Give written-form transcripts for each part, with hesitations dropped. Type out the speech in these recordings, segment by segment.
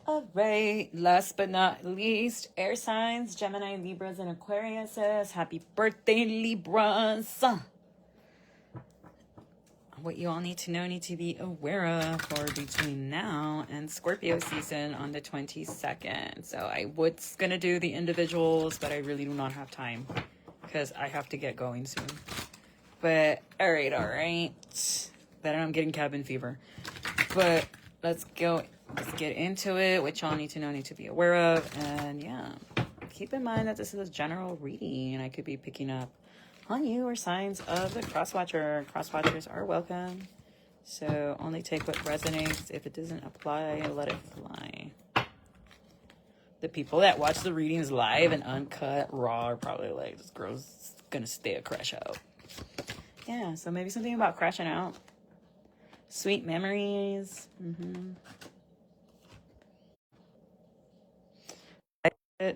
All right, last but not least, air signs, Gemini, Libras, and Aquariuses. Happy birthday, Libras. What you all need to be aware of for between now and Scorpio season on the 22nd. So I was going to do the individuals, but I really do not have time because I have to get going soon. But all right. Then I'm getting cabin fever. But let's get into it. What y'all need to be aware of. And yeah, keep in mind that this is a general reading and I could be picking up on you or signs of the crosswatcher. Crosswatchers are welcome. So only take what resonates. If it doesn't apply, let it fly. The people that watch the readings live and uncut, raw, are probably like, this girl's gonna stay a crash out. Yeah, so maybe something about crashing out. Sweet memories.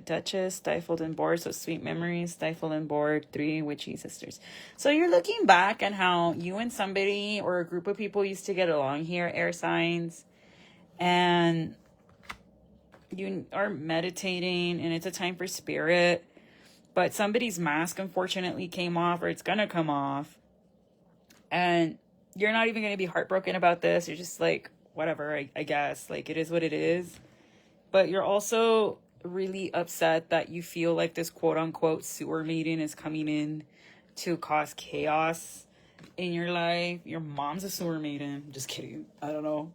Duchess, stifled and bored. So sweet memories, stifled and bored. 3 witchy sisters. So you're looking back on how you and somebody or a group of people used to get along here, air signs. And you are meditating and it's a time for spirit. But somebody's mask unfortunately came off, or it's going to come off. And you're not even going to be heartbroken about this. You're just like, whatever, I guess. Like, it is what it is. But you're also really upset that you feel like this quote-unquote sewer maiden is coming in to cause chaos in your life. Your mom's a sewer maiden. Just kidding. I don't know.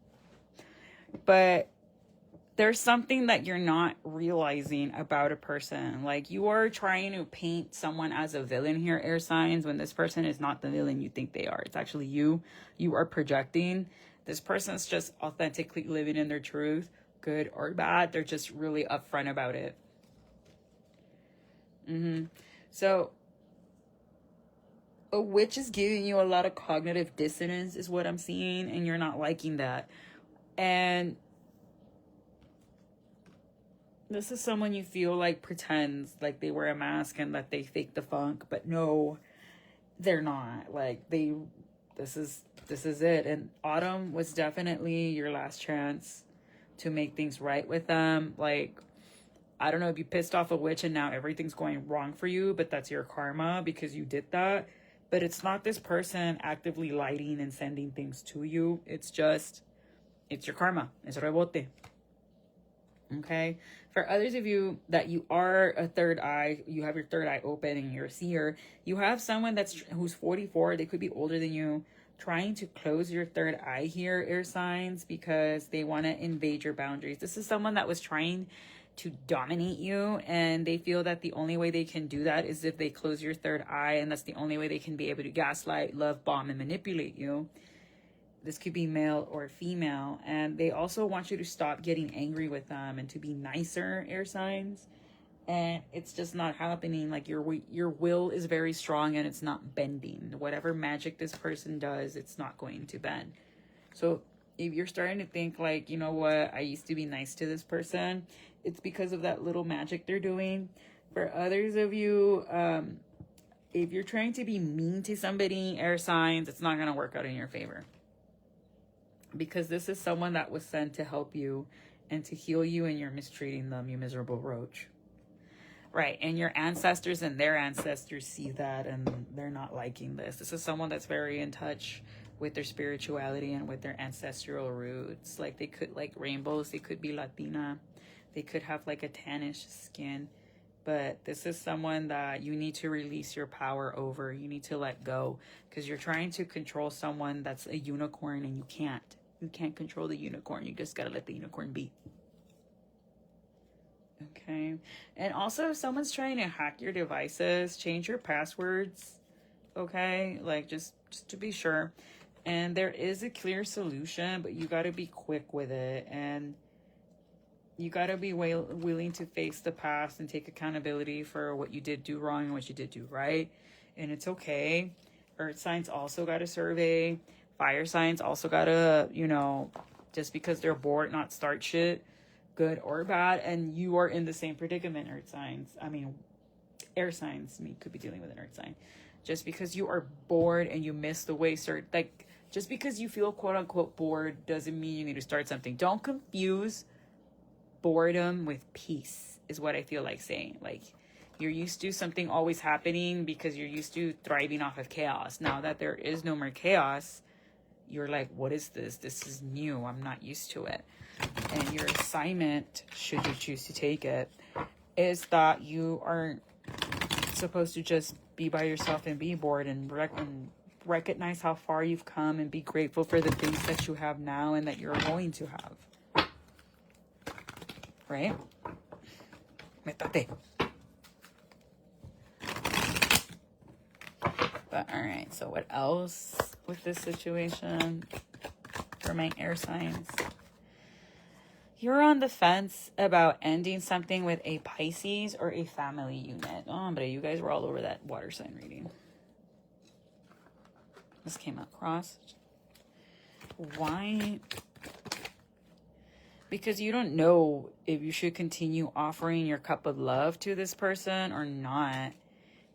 But there's something that you're not realizing about a person. Like, you are trying to paint someone as a villain here, air signs, when this person is not the villain you think they are. It's actually you. You are projecting. This person's just authentically living in their truth, good or bad. They're just really upfront about it. So a witch is giving you a lot of cognitive dissonance is what I'm seeing, and you're not liking that. And this is someone you feel like pretends like they wear a mask and that they fake the funk, but no, they're not. Like, this is it. And autumn was definitely your last chance to make things right with them. Like, I don't know if you pissed off a witch and now everything's going wrong for you, but that's your karma because you did that. But it's not this person actively lighting and sending things to you. It's your karma. It's rebote. Okay, for others of you that you are a third eye, you have your third eye open and you're a seer, you have someone who's 44, they could be older than you, trying to close your third eye here, air signs, because they want to invade your boundaries. This is someone that was trying to dominate you, and they feel that the only way they can do that is if they close your third eye, and that's the only way they can be able to gaslight, love bomb, and manipulate you. This could be male or female. And they also want you to stop getting angry with them and to be nicer, air signs. And it's just not happening. Like, your will is very strong and it's not bending. Whatever magic this person does, it's not going to bend. So if you're starting to think like, you know what, I used to be nice to this person, it's because of that little magic they're doing. For others of you, if you're trying to be mean to somebody, air signs, it's not going to work out in your favor. Because this is someone that was sent to help you and to heal you, and you're mistreating them, you miserable roach. Right, and your ancestors and their ancestors see that, and they're not liking this. This is someone that's very in touch with their spirituality and with their ancestral roots. Like, they could like rainbows, they could be Latina, they could have like a tannish skin. But this is someone that you need to release your power over. You need to let go, because you're trying to control someone that's a unicorn, and you can't. You can't control the unicorn. You just got to let the unicorn be. Okay. And also, if someone's trying to hack your devices, change your passwords. Okay. Like, just to be sure. And there is a clear solution, but you got to be quick with it. And you got to be willing to face the past and take accountability for what you did do wrong and what you did do right. And it's okay. Earth signs also got a survey. Fire signs also got to, just because they're bored, not start shit, good or bad. And you are in the same predicament, earth signs. I mean, air signs, me could be dealing with an earth sign. Just because you are bored and you miss the way just because you feel quote unquote bored doesn't mean you need to start something. Don't confuse boredom with peace is what I feel like saying. Like, you're used to something always happening because you're used to thriving off of chaos. Now that there is no more chaos, you're like, what is this? This is new. I'm not used to it. And your assignment, should you choose to take it, is that you aren't supposed to just be by yourself and be bored, and recognize how far you've come and be grateful for the things that you have now and that you're going to have. Right? Métate. But all right, so what else with this situation for my air signs? You're on the fence about ending something with a Pisces or a family unit. Oh, but you guys were all over that water sign reading. This came out crossed. Why? Because you don't know if you should continue offering your cup of love to this person or not.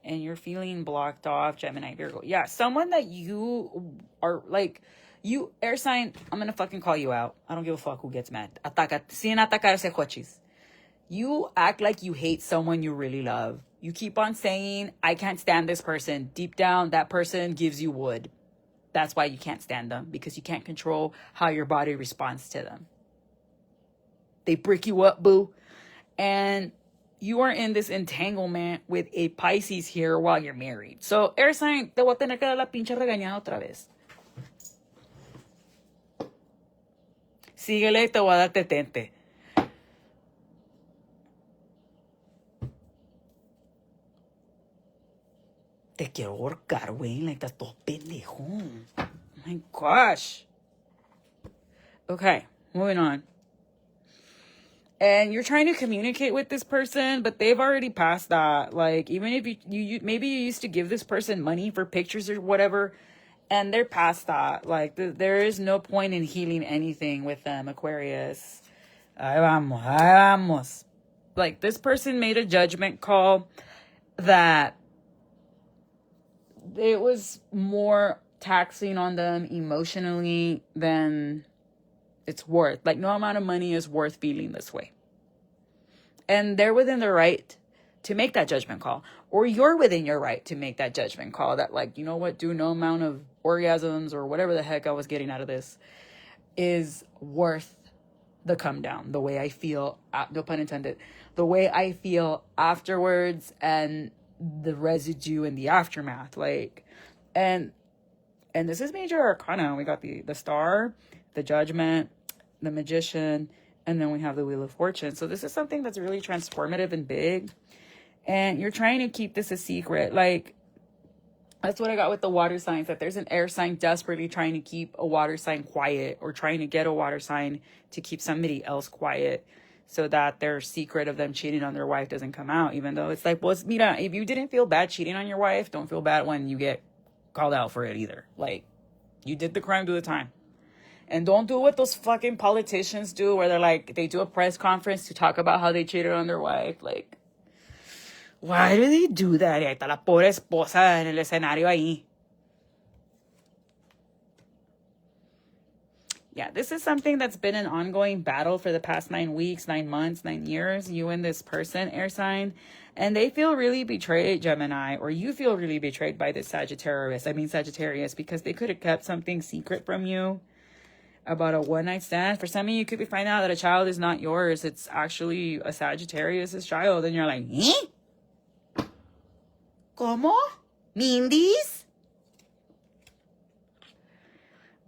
And you're feeling blocked off, Gemini, Virgo. Yeah, someone that you are like... You, air sign, I'm going to fucking call you out. I don't give a fuck who gets mad. Sin atacarse cochis. You act like you hate someone you really love. You keep on saying, I can't stand this person. Deep down, that person gives you wood. That's why you can't stand them. Because you can't control how your body responds to them. They brick you up, boo. And you are in this entanglement with a Pisces here while you're married. So, air sign, te voy a tener que dar la pinche regañada otra vez. Síguele, te voy a dar tetente. Te quiero ahorcar, güey. Like, estás todo pendejo. Oh my gosh. Okay, moving on. And you're trying to communicate with this person, but they've already passed that. Like, even if you maybe you used to give this person money for pictures or whatever, and they're past that. Like, there is no point in healing anything with them, Aquarius. Ahí vamos. Like, this person made a judgment call that it was more taxing on them emotionally than it's worth. Like, no amount of money is worth feeling this way. And they're within their right to make that judgment call. Or you're within your right to make that judgment call that, like, you know what, do no amount of orgasms or whatever the heck I was getting out of this is worth the come down. The way I feel, no pun intended, the way I feel afterwards and the residue and the aftermath. Like, and this is major arcana. We got the star, the judgment, the magician, and then we have the wheel of fortune. So this is something that's really transformative and big. And you're trying to keep this a secret. Like, that's what I got with the water signs, that there's an air sign desperately trying to keep a water sign quiet, or trying to get a water sign to keep somebody else quiet so that their secret of them cheating on their wife doesn't come out. Even though it's like, well, mira, if you didn't feel bad cheating on your wife, don't feel bad when you get called out for it either. Like, you did the crime, do the time. And don't do what those fucking politicians do, where they're like, they do a press conference to talk about how they cheated on their wife. Like, why do they do that? Y ahí está la pobre esposa en el escenario ahí. Yeah, this is something that's been an ongoing battle for the past 9 weeks, 9 months, 9 years. You and this person, air sign. And they feel really betrayed, Gemini. Or you feel really betrayed by this Sagittarius. Because they could have kept something secret from you about a one-night stand. For some of you, you could be finding out that a child is not yours. It's actually a Sagittarius' child. And you're like, eh? ¿Cómo? ¿Mindy's?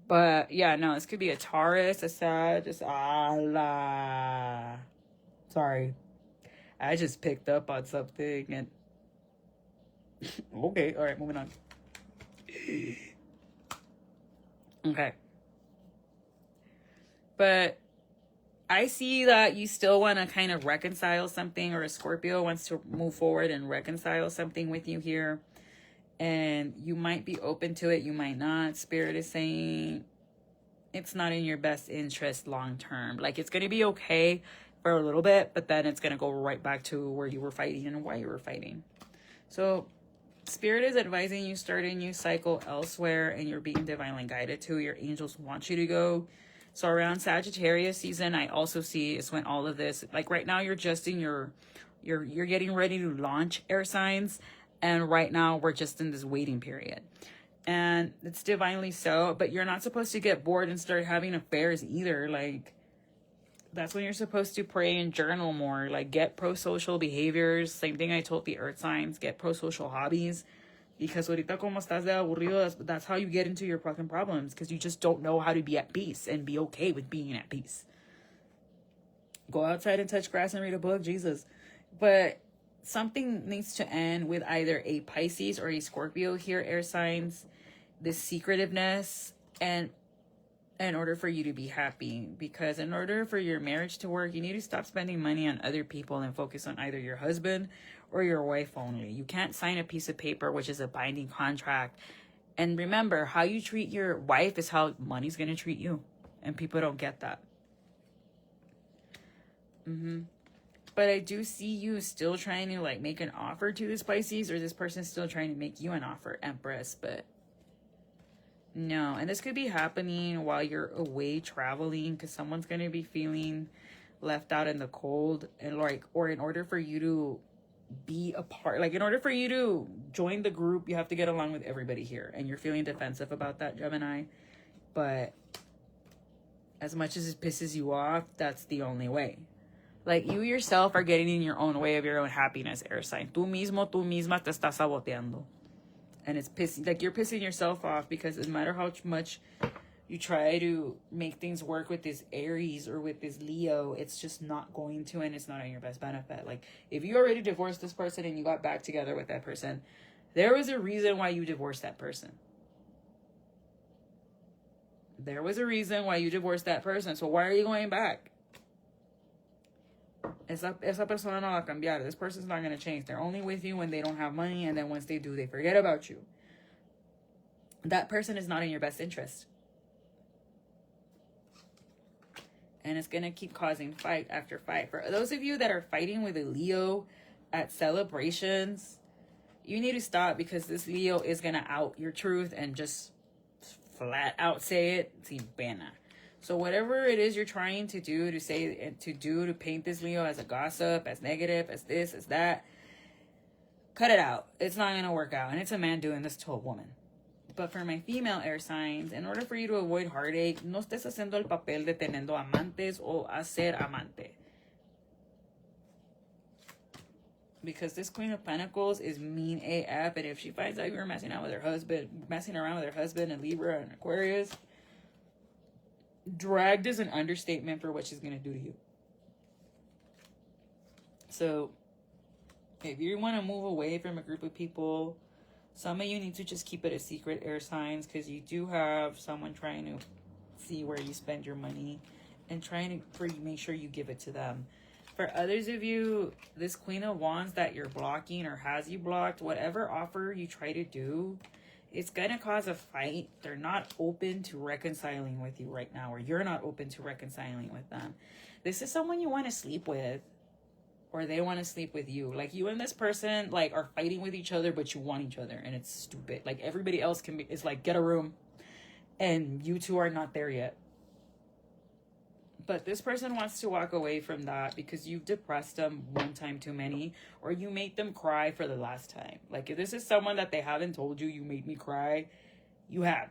But, yeah, no, this could be a Taurus, a Sag, just, Allah. Sorry. I just picked up on something and... Okay, all right, moving on. Okay. But I see that you still want to kind of reconcile something, or a Scorpio wants to move forward and reconcile something with you here. And you might be open to it, you might not. Spirit is saying it's not in your best interest long term. Like, it's going to be okay for a little bit, but then it's going to go right back to where you were fighting and why you were fighting. So Spirit is advising you start a new cycle elsewhere, and you're being divinely guided to. Your angels want you to go So around Sagittarius season, I also see is when all of this, like right now, you're just in you're getting ready to launch air signs. And right now we're just in this waiting period. And it's divinely so, but you're not supposed to get bored and start having affairs either. Like, that's when you're supposed to pray and journal more. Like, get pro-social behaviors. Same thing I told the earth signs. Get pro-social hobbies. Because ahorita como estás de aburrido, that's how you get into your fucking problems. Because you just don't know how to be at peace and be okay with being at peace. Go outside and touch grass and read a book, Jesus. But something needs to end with either a Pisces or a Scorpio here, air signs. This secretiveness, and in order for you to be happy, because in order for your marriage to work, you need to stop spending money on other people and focus on either your husband or your wife only. You can't sign a piece of paper which is a binding contract. And remember, how you treat your wife is how money's going to treat you, and people don't get that. But I do see you still trying to like make an offer to this Pisces, or this person's still trying to make you an offer, Empress. But no, and this could be happening while you're away traveling, because someone's going to be feeling left out in the cold, and like, or in order for you to be a part, like in order for you to join the group, you have to get along with everybody here, and you're feeling defensive about that, Gemini. But as much as it pisses you off, that's the only way. Like, you yourself are getting in your own way of your own happiness, air sign. Tú mismo, tú misma te estás saboteando. And it's pissing, like, you're pissing yourself off, because no matter how much you try to make things work with this Aries or with this Leo, it's just not going to, and it's not in your best benefit. Like, if you already divorced this person and you got back together with that person, there was a reason why you divorced that person. There was a reason why you divorced that person. So why are you going back? Esa persona no va a cambiar. This person's not going to change. They're only with you when they don't have money, and then once they do, they forget about you. That person is not in your best interest. And it's going to keep causing fight after fight. For those of you that are fighting with a Leo at celebrations, you need to stop, because this Leo is going to out your truth and just flat out say it. Sin pena. So whatever it is you're trying to do, to paint this Leo as a gossip, as negative, as this, as that, cut it out. It's not going to work out. And it's a man doing this to a woman. But for my female air signs, in order for you to avoid heartache, no estés haciendo el papel de teniendo amantes o hacer amante. Because this Queen of Pentacles is mean AF. And if she finds out you're messing around with her husband in Libra and Aquarius, dragged is an understatement for what she's going to do to you. So if you want to move away from a group of people, some of you need to just keep it a secret, air signs, because you do have someone trying to see where you spend your money and trying to make sure you give it to them. For others of you, this Queen of Wands that you're blocking or has you blocked, whatever offer you try to do, it's going to cause a fight. They're not open to reconciling with you right now, or you're not open to reconciling with them. This is someone you want to sleep with, or they want to sleep with you. Like, you and this person, like, are fighting with each other, but you want each other, and it's stupid. Like, everybody else is like, get a room, and you two are not there yet. But this person wants to walk away from that because you've depressed them one time too many, or you made them cry for the last time. Like, if this is someone that they haven't told you made me cry, you have.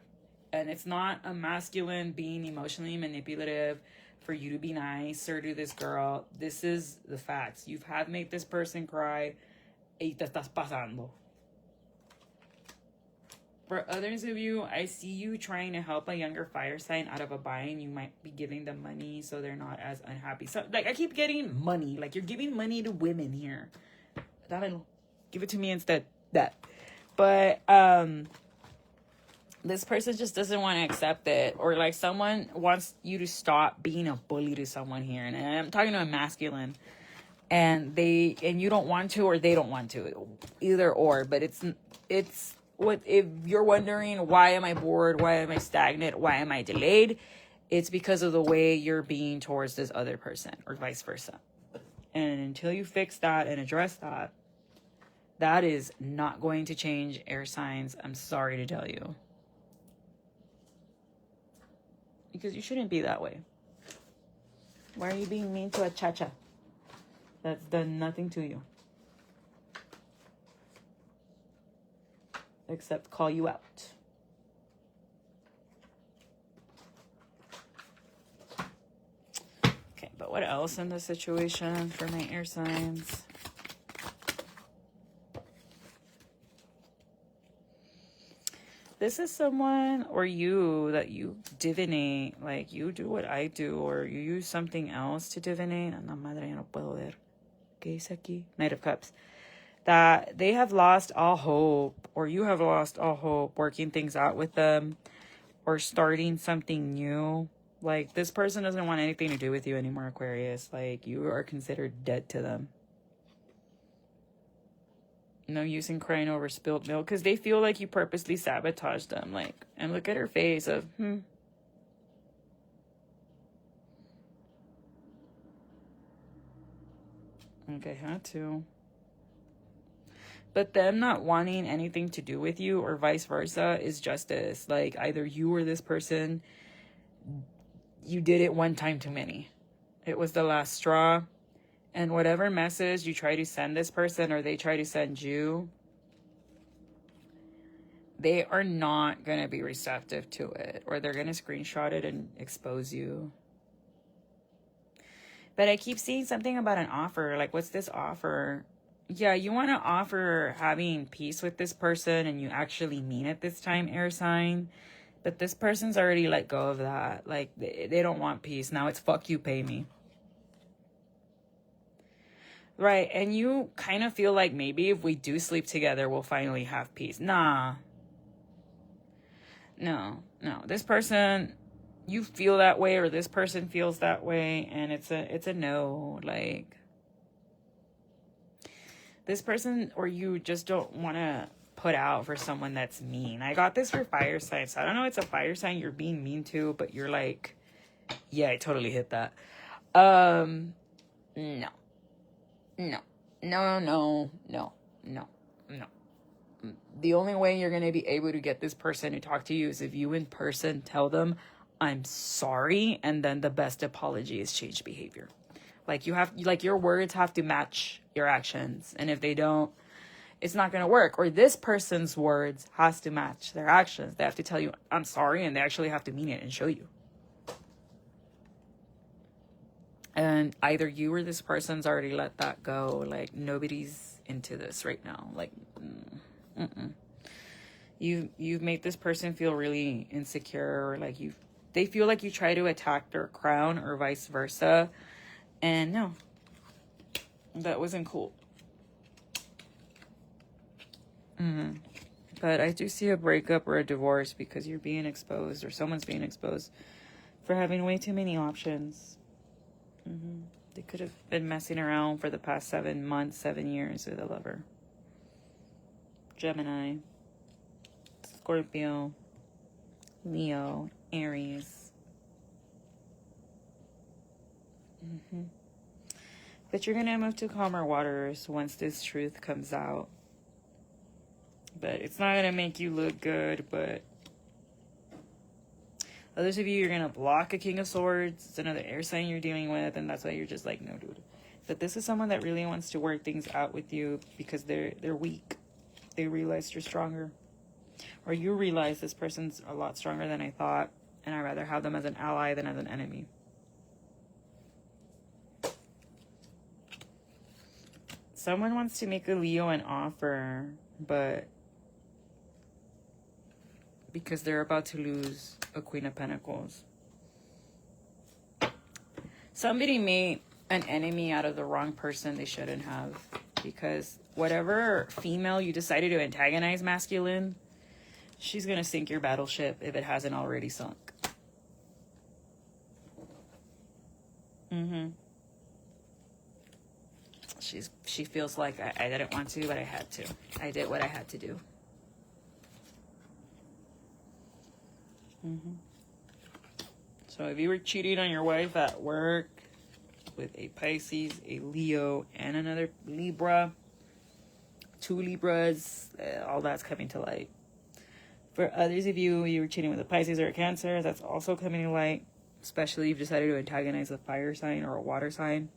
And it's not a masculine being emotionally manipulative for you to be nice or to this girl. This is the facts. You have made this person cry. Y te estás pasando. For others of you, I see you trying to help a younger fire sign out of a bind. You might be giving them money so they're not as unhappy. So, like, I keep getting money. Like, you're giving money to women here. Give it to me instead. That. But, this person just doesn't want to accept it. Or, like, someone wants you to stop being a bully to someone here. And I'm talking to a masculine. And you don't want to, or they don't want to. Either or. But it's what if you're wondering, why am I bored? Why am I stagnant? Why am I delayed? It's because of the way you're being towards this other person, or vice versa. And until you fix that and address that, that is not going to change, air signs. I'm sorry to tell you. Because you shouldn't be that way. Why are you being mean to a cha-cha that's done nothing to you? Except call you out. Okay, but what else in this situation for my air signs? This is someone or you that you divinate, like you do what I do, or you use something else to divinate. No, madre, ya no puedo ver. ¿Qué dice aquí? Knight of Cups. That they have lost all hope, or you have lost all hope working things out with them or starting something new. Like, this person doesn't want anything to do with you anymore, Aquarius. Like, you are considered dead to them. No use in crying over spilled milk, because they feel like you purposely sabotaged them. Like, and look at her face of, Okay, had to. But them not wanting anything to do with you or vice versa is justice. Like, either you or this person, you did it one time too many. It was the last straw. And whatever message you try to send this person or they try to send you, they are not going to be receptive to it. Or they're going to screenshot it and expose you. But I keep seeing something about an offer. Like, what's this offer? Yeah, you want to offer having peace with this person, and you actually mean it this time, air sign. But this person's already let go of that. Like, they don't want peace. Now it's fuck you, pay me. Right, and you kind of feel like maybe if we do sleep together, we'll finally have peace. Nah. No. This person, you feel that way, or this person feels that way, and it's a no. Like, this person or you just don't want to put out for someone that's mean. I got this for fire signs. So I don't know, it's a fire sign you're being mean to, but you're like, yeah, I totally hit that. No. The only way you're going to be able to get this person to talk to you is if you in person tell them, I'm sorry, and then the best apology is change behavior. Like, your words have to match your actions, and if they don't, it's not going to work. Or this person's words has to match their actions. They have to tell you, I'm sorry, and they actually have to mean it and show you. And either you or this person's already let that go. Like, nobody's into this right now. Like, You've made this person feel really insecure, or like they feel like you try to attack their crown or vice versa. And no, that wasn't cool. But I do see a breakup or a divorce because you're being exposed, or someone's being exposed for having way too many options. They could have been messing around for the past 7 months, 7 years with a lover. Gemini, Scorpio, Leo, Aries. But you're going to move to calmer waters once this truth comes out. But it's not going to make you look good, but others of you, you're going to block a King of Swords. It's another air sign you're dealing with, and that's why you're just like, no, dude. But this is someone that really wants to work things out with you because they're weak. They realize you're stronger. Or you realize this person's a lot stronger than I thought, and I'd rather have them as an ally than as an enemy. Someone wants to make a Leo an offer, but because they're about to lose a Queen of Pentacles. Somebody made an enemy out of the wrong person they shouldn't have, because whatever female you decided to antagonize masculine, she's going to sink your battleship if it hasn't already sunk. She feels like I didn't want to, but I had to. I did what I had to do. So if you were cheating on your wife at work with a Pisces, a Leo, and another Libra, 2 Libras, all that's coming to light. For others of you, you were cheating with a Pisces or a Cancer. That's also coming to light, especially if you've decided to antagonize a fire sign or a water sign.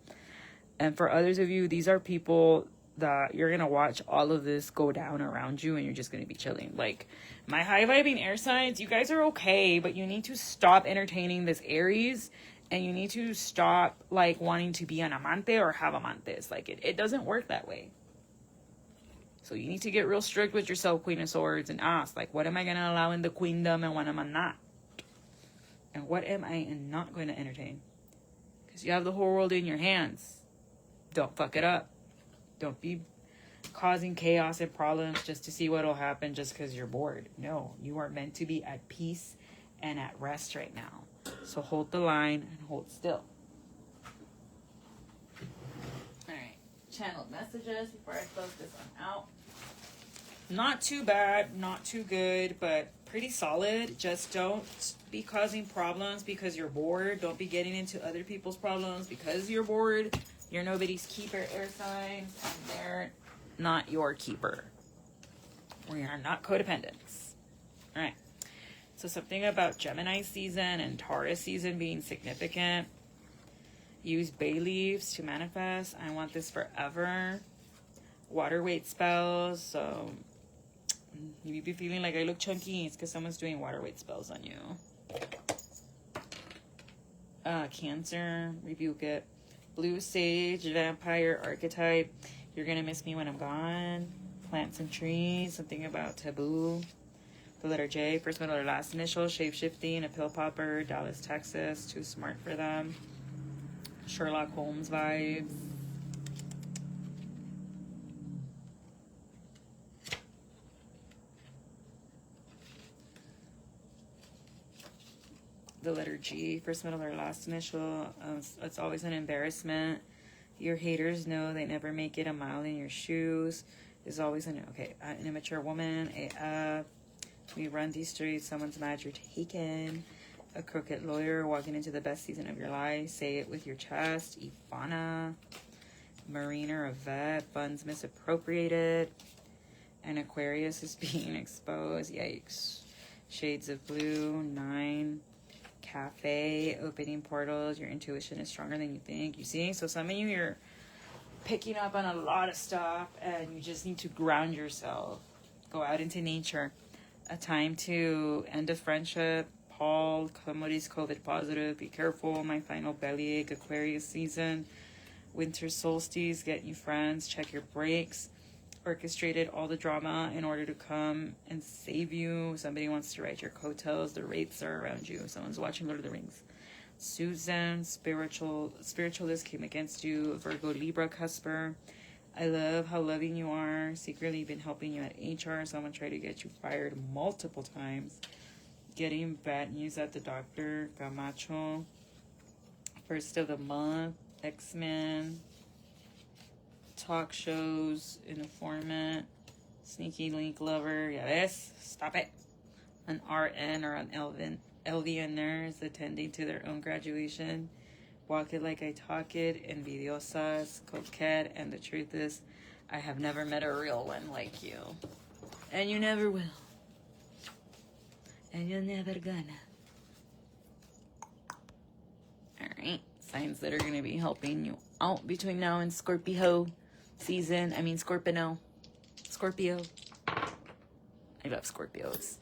And for others of you, these are people that you're going to watch all of this go down around you and you're just going to be chilling. Like, my high-vibing air signs, you guys are okay, but you need to stop entertaining this Aries, and you need to stop, like, wanting to be an amante or have amantes. Like, it doesn't work that way. So you need to get real strict with yourself, Queen of Swords, and ask, like, what am I going to allow in the queendom and what am I not? And what am I not going to entertain? Because you have the whole world in your hands. Don't fuck it up. Don't be causing chaos and problems just to see what will happen just because you're bored. No, you are meant to be at peace and at rest right now. So hold the line and hold still. All right. Channeled messages before I close this one out. Not too bad, not too good, but pretty solid. Just don't be causing problems because you're bored. Don't be getting into other people's problems because you're bored. You're nobody's keeper, air signs, and they're not your keeper. We are not codependents. All right. So something about Gemini season and Taurus season being significant. Use bay leaves to manifest. I want this forever. Water weight spells. So you be feeling like I look chunky. It's because someone's doing water weight spells on you. Cancer. Rebuke it. Blue sage, vampire archetype. You're going to miss me when I'm gone. Plants and trees. Something about taboo. The letter J. First, middle, or last initial. Shape-shifting. A pill popper. Dallas, Texas. Too smart for them. Sherlock Holmes vibes. The letter G, first, middle, or last initial. It's always an embarrassment. Your haters know they never make it a mile in your shoes. Is always an immature woman. We run these streets. Someone's mad you're taken. A crooked lawyer walking into the best season of your life. Say it with your chest. Ivana. Marine or a vet. Funds misappropriated. And Aquarius is being exposed. Yikes. Shades of blue. 9. Cafe, opening portals. Your intuition is stronger than you think. You see? So some of you, you're picking up on a lot of stuff and you just need to ground yourself. Go out into nature. A time to end a friendship. Paul, somebody's COVID positive. Be careful. My final bellyache. Aquarius season. Winter solstice. Get new friends. Check your brakes. Orchestrated all the drama in order to come and save you. Somebody wants to write your coattails. The wraiths are around you. Someone's watching Lord of the Rings. Susan, spiritualist came against you. Virgo, Libra, Cusper. I love how loving you are. Secretly been helping you at HR. Someone tried to get you fired multiple times. Getting bad news at the doctor. Camacho. First of the month. X-Men. Talk shows, informant, sneaky link lover, yes, stop it. An RN or an LVN nurse attending to their own graduation. Walk it like I talk it, envidiosas, coquette, and the truth is, I have never met a real one like you. And you never will. And you're never gonna. Alright, signs that are going to be helping you out between now and Scorpio season. Scorpio. I love Scorpios.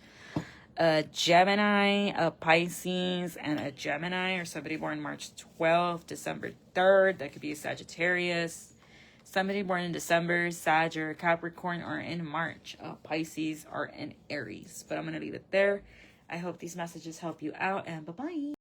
A Gemini, a Pisces, and a Gemini, or somebody born March 12th, December 3rd. That could be a Sagittarius. Somebody born in December, Sag or Capricorn, or in March, Pisces or an Aries. But I'm going to leave it there. I hope these messages help you out, and bye-bye.